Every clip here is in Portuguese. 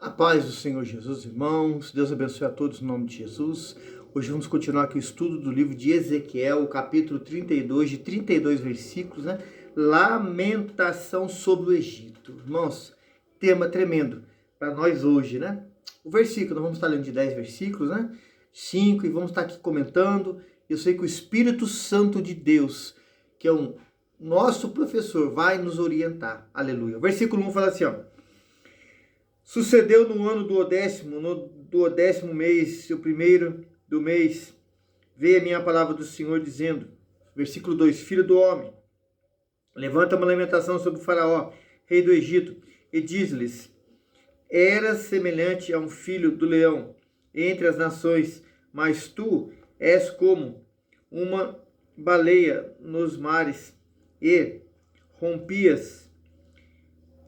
A paz do Senhor Jesus, irmãos. Deus abençoe a todos em nome de Jesus. Hoje vamos continuar aqui o estudo do livro de Ezequiel, o capítulo 32, de 32 versículos, né? Lamentação sobre o Egito. Irmãos, tema tremendo para nós hoje, né? O versículo, nós vamos estar lendo de 10 versículos, né? 5, e vamos estar aqui comentando. Eu sei que o Espírito Santo de Deus, que é o nosso professor, vai nos orientar. Aleluia. O versículo 1 fala assim, ó. Sucedeu no ano do 10º mês, o primeiro do mês, veio a minha palavra do Senhor dizendo, versículo 2, Filho do homem, levanta uma lamentação sobre o faraó, rei do Egito, e diz-lhes, eras semelhante a um filho do leão entre as nações, mas tu és como uma baleia nos mares, e rompias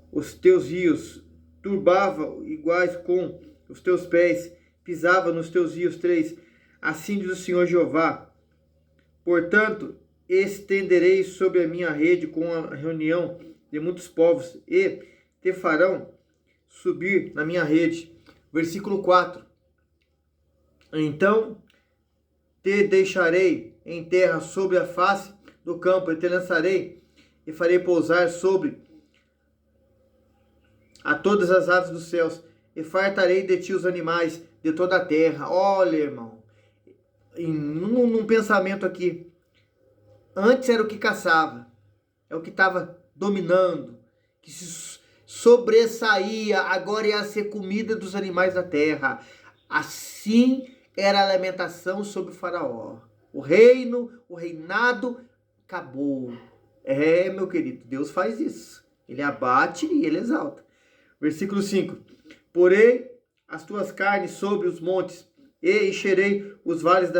os teus rios, turbava iguais com os teus pés, pisava nos teus rios 3, assim diz o Senhor Jeová. Portanto, estenderei sobre a minha rede com a reunião de muitos povos, e te farão subir na minha rede. Versículo 4. Então te deixarei em terra sobre a face do campo, e te lançarei, e farei pousar sobre a todas as aves dos céus, e fartarei de ti os animais de toda a terra. Olha, irmão, num pensamento aqui, antes era o que caçava, é o que estava dominando, que se sobressaía, agora ia ser comida dos animais da terra. Assim era a lamentação sobre o faraó. O reinado acabou. É, meu querido, Deus faz isso. Ele abate e ele exalta. Versículo 5. Porei as tuas carnes sobre os montes, e encherei os vales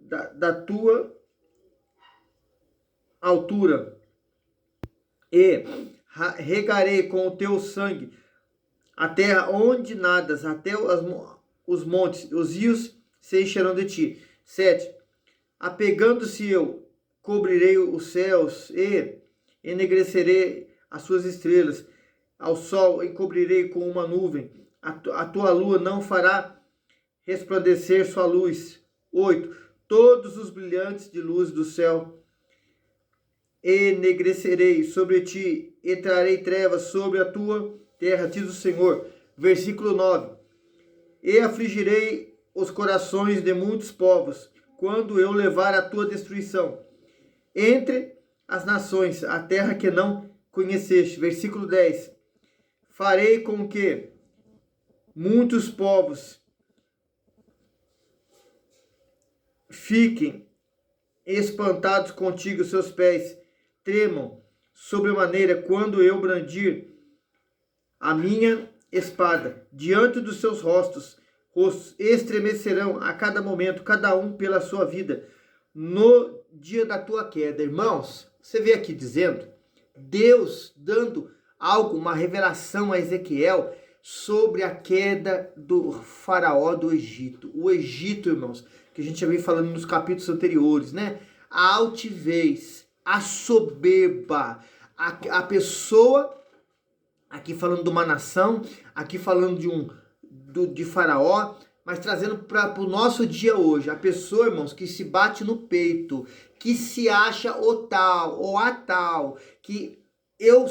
da tua altura, e regarei com o teu sangue a terra onde nadas, até os montes, os rios se encherão de ti. 7. Apegando-se eu, cobrirei os céus, e enegrecerei as suas estrelas. Ao sol encobrirei com uma nuvem, a tua lua não fará resplandecer sua luz. 8. Todos os brilhantes de luz do céu enegrecerei sobre ti, e trarei trevas sobre a tua terra, diz o Senhor. Versículo 9. E afligirei os corações de muitos povos, quando eu levar a tua destruição entre as nações, a terra que não conheceste. Versículo 10. Farei com que muitos povos fiquem espantados contigo, seus pés tremam sobremaneira quando eu brandir a minha espada. Diante dos seus rostos estremecerão a cada momento, cada um pela sua vida, no dia da tua queda. Irmãos, você vê aqui dizendo, Deus dando algo, uma revelação a Ezequiel sobre a queda do faraó do Egito. O Egito, irmãos, que a gente já vem falando nos capítulos anteriores, né? A altivez, a soberba, a pessoa, aqui falando de uma nação, aqui falando de faraó, mas trazendo para o nosso dia hoje, a pessoa, irmãos, que se bate no peito, que se acha o tal ou a tal, que eu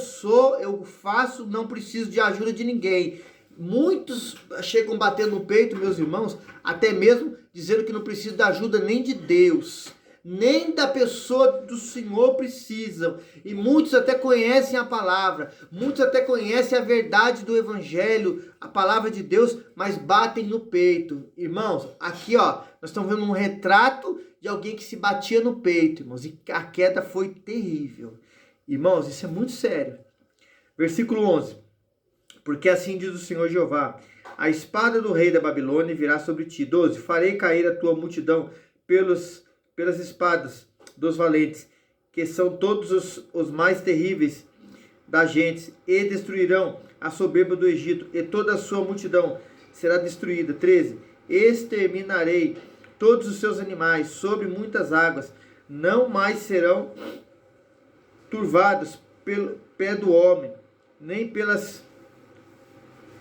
faço, não preciso de ajuda de ninguém. Muitos chegam batendo no peito, meus irmãos, até mesmo dizendo que não precisa da ajuda nem de Deus, nem da pessoa do Senhor precisam. E muitos até conhecem a palavra, muitos até conhecem a verdade do Evangelho, a palavra de Deus, mas batem no peito. Irmãos, aqui ó, nós estamos vendo um retrato de alguém que se batia no peito, irmãos, e a queda foi terrível. Irmãos, isso é muito sério. Versículo 11. Porque assim diz o Senhor Jeová, a espada do rei da Babilônia virá sobre ti. 12. Farei cair a tua multidão pelas espadas dos valentes, que são todos os mais terríveis da gente, e destruirão a soberba do Egito, e toda a sua multidão será destruída. 13. Exterminarei todos os seus animais sobre muitas águas, não mais serão turvados pelo pé do homem, nem pelas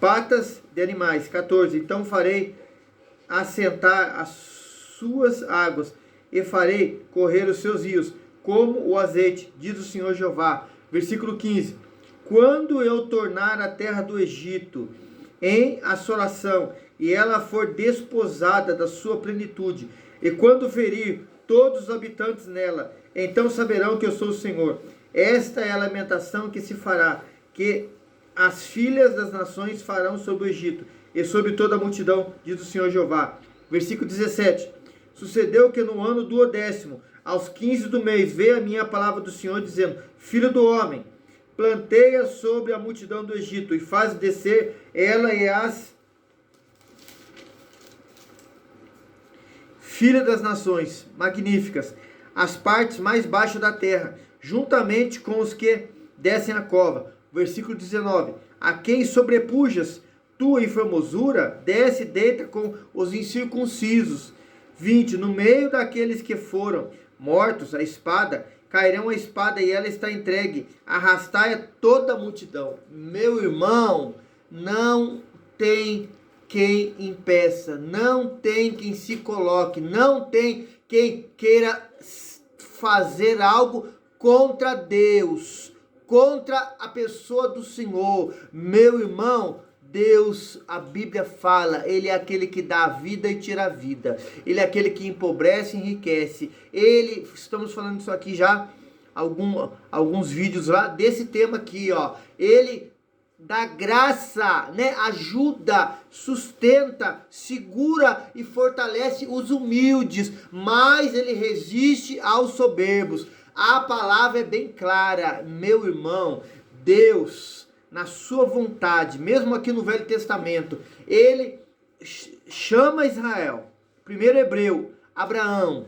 patas de animais. 14. Então farei assentar as suas águas e farei correr os seus rios, como o azeite, diz o Senhor Jeová. Versículo 15. Quando eu tornar a terra do Egito em assolação, e ela for desposada da sua plenitude, e quando ferir todos os habitantes nela, então saberão que eu sou o Senhor. Esta é a lamentação que se fará, que as filhas das nações farão sobre o Egito, e sobre toda a multidão, diz o Senhor Jeová. Versículo 17. Sucedeu que no ano do 10º, aos 15 do mês, veio a minha palavra do Senhor, dizendo: Filho do homem, planteia sobre a multidão do Egito, e faz descer ela e as filhas das nações magníficas, as partes mais baixas da terra, juntamente com os que descem a cova. Versículo 19. A quem sobrepujas tua em formosura, desce e deita com os incircuncisos. 20. No meio daqueles que foram mortos, a espada, cairão a espada e ela está entregue. Arrastai toda a multidão. Meu irmão, não tem quem impeça, não tem quem se coloque, não tem quem queira fazer algo contra Deus, contra a pessoa do Senhor. Meu irmão, Deus, a Bíblia fala, Ele é aquele que dá a vida e tira a vida. Ele é aquele que empobrece e enriquece. Estamos falando isso aqui já, alguns vídeos lá, desse tema aqui, ó. Ele dá graça, né? Ajuda, sustenta, segura e fortalece os humildes, mas Ele resiste aos soberbos. A palavra é bem clara, meu irmão. Deus, na sua vontade, mesmo aqui no Velho Testamento, Ele chama Israel, primeiro hebreu, Abraão,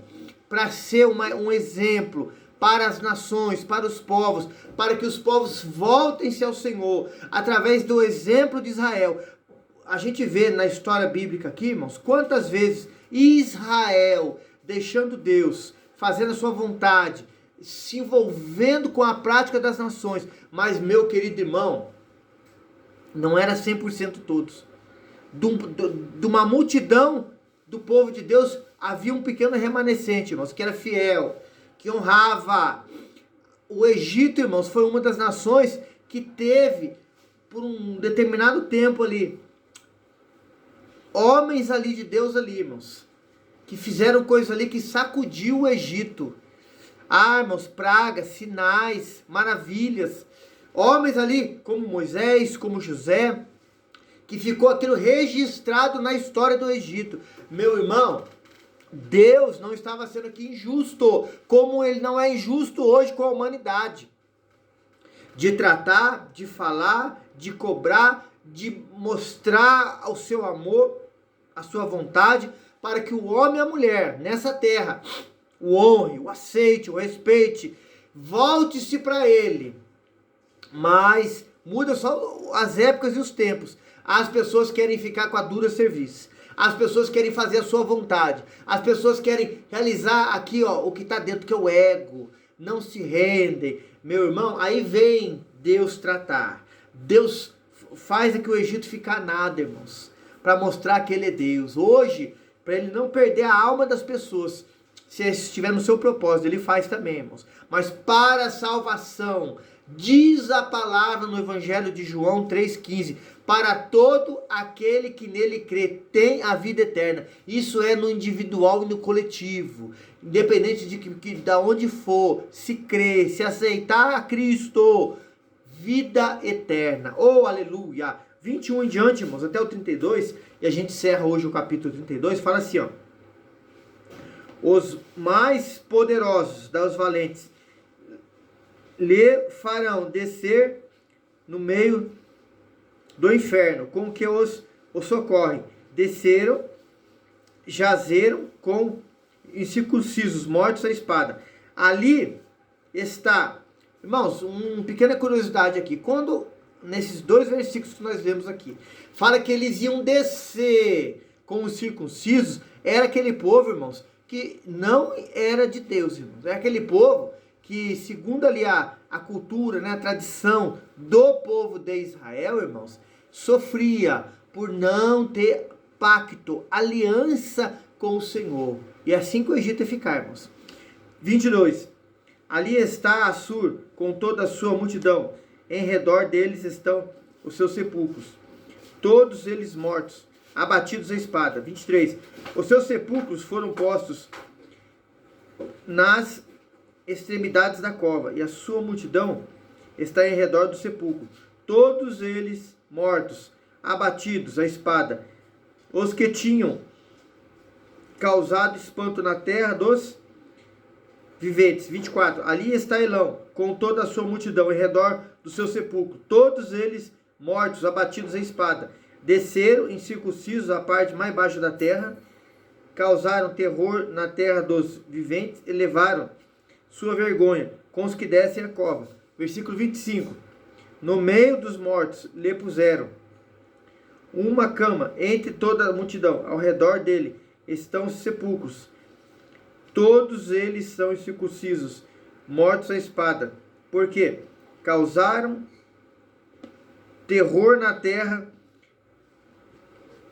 para ser um exemplo para as nações, para os povos, para que os povos voltem-se ao Senhor, através do exemplo de Israel. A gente vê na história bíblica aqui, irmãos, quantas vezes Israel, deixando Deus, fazendo a sua vontade, se envolvendo com a prática das nações. Mas, meu querido irmão, não era 100% todos. De uma multidão do povo de Deus, havia um pequeno remanescente, irmãos, que era fiel, que honrava. O Egito, irmãos, foi uma das nações que teve, por um determinado tempo ali, homens ali de Deus ali, irmãos, que fizeram coisa ali que sacudiu o Egito. Irmãos, pragas, sinais, maravilhas. Homens ali, como Moisés, como José, que ficou aquilo registrado na história do Egito. Meu irmão, Deus não estava sendo aqui injusto, como Ele não é injusto hoje com a humanidade. De tratar, de falar, de cobrar, de mostrar o seu amor, a sua vontade, para que o homem e a mulher nessa terra o honre, o aceite, o respeite, volte-se para Ele. Mas muda só as épocas e os tempos. As pessoas querem ficar com a dura serviço. As pessoas querem fazer a sua vontade. As pessoas querem realizar aqui, ó, o que está dentro, que é o ego. Não se rendem. Meu irmão, aí vem Deus tratar. Deus faz aqui o Egito ficar nada, irmãos, para mostrar que Ele é Deus. Hoje, para Ele não perder a alma das pessoas, se estiver no seu propósito, Ele faz também, irmãos. Mas para a salvação, diz a palavra no Evangelho de João 3,15, para todo aquele que nele crê, tem a vida eterna. Isso é no individual e no coletivo. Independente de onde for, se crer, se aceitar a Cristo, vida eterna. Oh, aleluia! 21 em diante, irmãos, até o 32, e a gente encerra hoje o capítulo 32, fala assim, ó. Os mais poderosos dos valentes lhe farão descer no meio do inferno, com que os socorrem. Desceram, jazeram com incircuncisos, mortos à espada. Ali está, irmãos, uma pequena curiosidade aqui. Quando, nesses dois versículos que nós lemos aqui, fala que eles iam descer com os circuncisos, era aquele povo, irmãos, que não era de Deus, irmãos. É aquele povo que, segundo ali a cultura, né, a tradição do povo de Israel, irmãos, sofria por não ter pacto, aliança com o Senhor. E assim que o Egito ia ficar, irmãos. 22. Ali está Assur com toda a sua multidão. Em redor deles estão os seus sepulcros. Todos eles mortos, abatidos à espada. 23. Os seus sepulcros foram postos nas extremidades da cova, e a sua multidão está em redor do sepulcro. Todos eles mortos, abatidos à espada. Os que tinham causado espanto na terra dos viventes. 24. Ali está Elão, com toda a sua multidão, em redor do seu sepulcro. Todos eles mortos, abatidos à espada. Desceram incircuncisos à parte mais baixa da terra, causaram terror na terra dos viventes e levaram sua vergonha com os que descem a cova. Versículo 25. No meio dos mortos lhe puseram uma cama entre toda a multidão. Ao redor dele estão os sepulcros. Todos eles são incircuncisos, mortos à espada, porque causaram terror na terra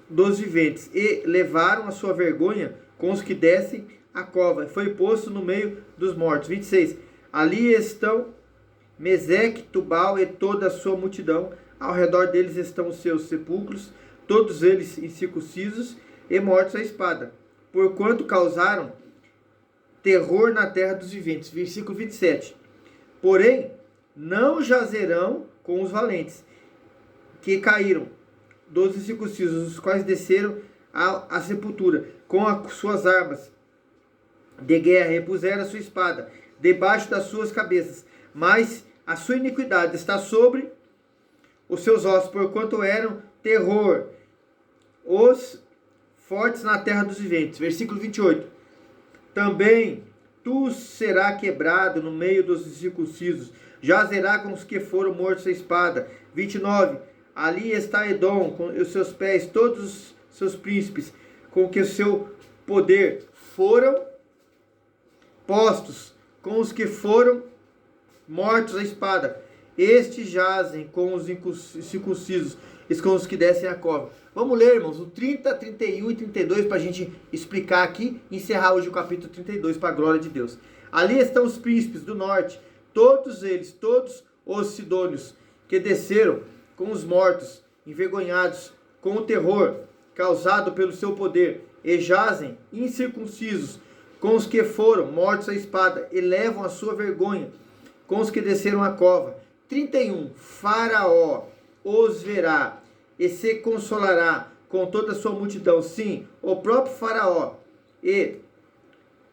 dos viventes e levaram a sua vergonha com os que descem a cova. Foi posto no meio dos mortos. 26. Ali estão Meseque, Tubal e toda a sua multidão. Ao redor deles estão os seus sepulcros, todos eles incircuncisos e mortos à espada, porquanto causaram terror na terra dos viventes. Versículo 27. Porém, não jazerão com os valentes, que caíram dos incircuncisos, os quais desceram à sepultura, com as suas armas de guerra, e puseram a sua espada debaixo das suas cabeças. Mas a sua iniquidade está sobre os seus ossos, porquanto eram terror os fortes na terra dos viventes. Versículo 28. Também tu será quebrado no meio dos incircuncisos, jazerá com os que foram mortos à espada. 29. Ali está Edom, com os seus pés, todos os seus príncipes, com que o seu poder foram postos, com os que foram mortos à espada. Estes jazem com os incircuncisos, e com os que descem a cova. Vamos ler, irmãos, o 30, 31 e 32 para a gente explicar aqui e encerrar hoje o capítulo 32 para a glória de Deus. Ali estão os príncipes do norte, todos eles, todos os sidônios, que desceram com os mortos, envergonhados com o terror causado pelo seu poder, e jazem incircuncisos com os que foram mortos à espada, e levam a sua vergonha com os que desceram a cova. 31. Faraó os verá e se consolará com toda a sua multidão. Sim, o próprio Faraó e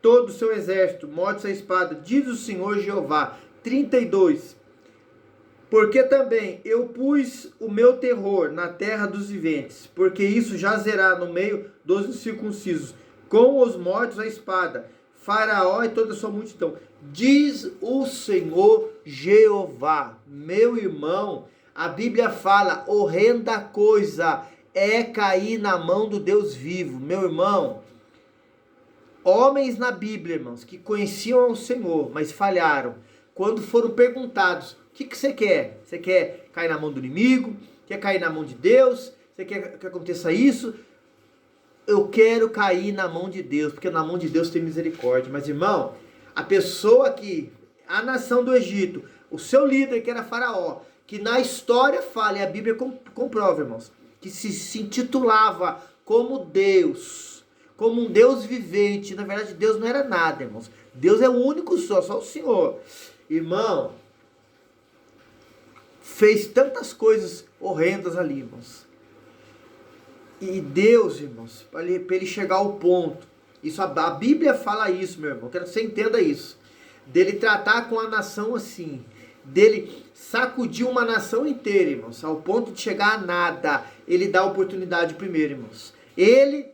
todo o seu exército, mortos à espada, diz o Senhor Jeová. 32. Porque também eu pus o meu terror na terra dos viventes, porque isso jazerá no meio dos incircuncisos, com os mortos à espada, Faraó e toda a sua multidão. Diz o Senhor Jeová. Meu irmão, a Bíblia fala, horrenda coisa é cair na mão do Deus vivo. Meu irmão, homens na Bíblia, irmãos, que conheciam o Senhor, mas falharam. Quando foram perguntados, o que você quer? Você quer cair na mão do inimigo? Quer cair na mão de Deus? Você quer que aconteça isso? Eu quero cair na mão de Deus, porque na mão de Deus tem misericórdia. Mas, irmão, a pessoa que, a nação do Egito, o seu líder que era Faraó, que na história fala, e a Bíblia comprova, irmãos, que se intitulava como Deus, como um Deus vivente. Na verdade, Deus não era nada, irmãos. Deus é o único só o Senhor. Irmão, fez tantas coisas horrendas ali, irmãos. E Deus, irmãos, para ele chegar ao ponto, isso, a Bíblia fala isso, meu irmão, quero que você entenda isso, dele tratar com a nação assim, dele sacudir uma nação inteira, irmãos, ao ponto de chegar a nada. Ele dá oportunidade primeiro, irmãos. Ele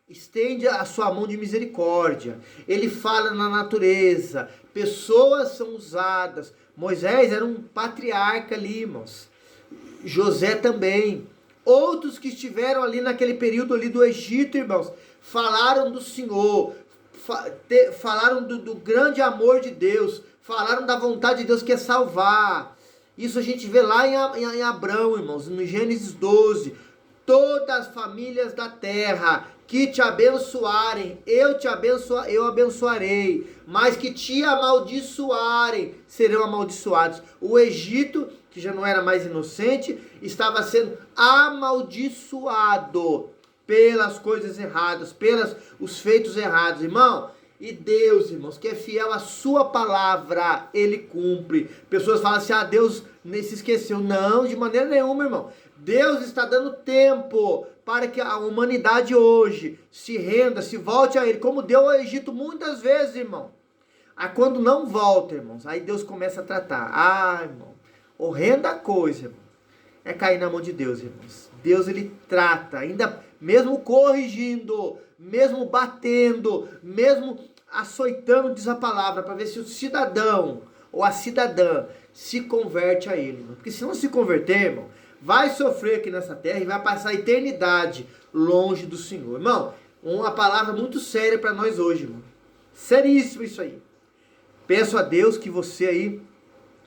estende a sua mão de misericórdia. Ele fala na natureza. Pessoas são usadas. Moisés era um patriarca ali, irmãos. José também. Outros que estiveram ali naquele período ali do Egito, irmãos, falaram do Senhor, falaram do grande amor de Deus, falaram da vontade de Deus que é salvar. Isso a gente vê lá em Abrão, irmãos, no Gênesis 12. Todas as famílias da terra que te abençoarem, eu abençoarei, mas que te amaldiçoarem, serão amaldiçoados. O Egito, que já não era mais inocente, estava sendo amaldiçoado pelas coisas erradas, pelos os feitos errados, irmão. E Deus, irmãos, que é fiel à sua palavra, ele cumpre. Pessoas falam assim, Deus se esqueceu. Não, de maneira nenhuma, irmão. Deus está dando tempo para que a humanidade hoje se renda, se volte a ele, como deu ao Egito muitas vezes, irmão. Aí quando não volta, irmãos, aí Deus começa a tratar. Irmão, horrenda coisa, irmão, é cair na mão de Deus, irmãos. Deus, ele trata, ainda mesmo corrigindo, mesmo batendo, mesmo açoitando, diz a palavra, para ver se o cidadão ou a cidadã se converte a ele, irmão. Porque se não se converter, irmão, vai sofrer aqui nessa terra e vai passar a eternidade longe do Senhor. Irmão, uma palavra muito séria para nós hoje, irmão. Seríssimo isso aí. Peço a Deus que você aí,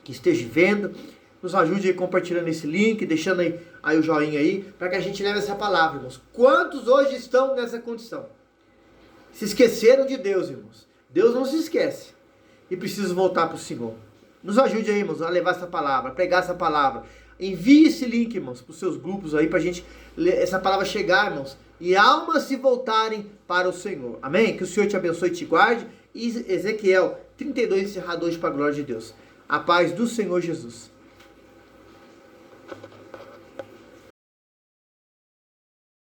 que esteja vendo, nos ajude aí compartilhando esse link, deixando aí o joinha aí, para que a gente leve essa palavra, irmãos. Quantos hoje estão nessa condição? Se esqueceram de Deus, irmãos. Deus não se esquece. E precisa voltar para o Senhor. Nos ajude aí, irmãos, a levar essa palavra, a pregar essa palavra. Envie esse link, irmãos, para os seus grupos aí, para a gente, essa palavra chegar, irmãos, e almas se voltarem para o Senhor. Amém? Que o Senhor te abençoe e te guarde. E Ezequiel 32 encerrado hoje para a glória de Deus. A paz do Senhor Jesus.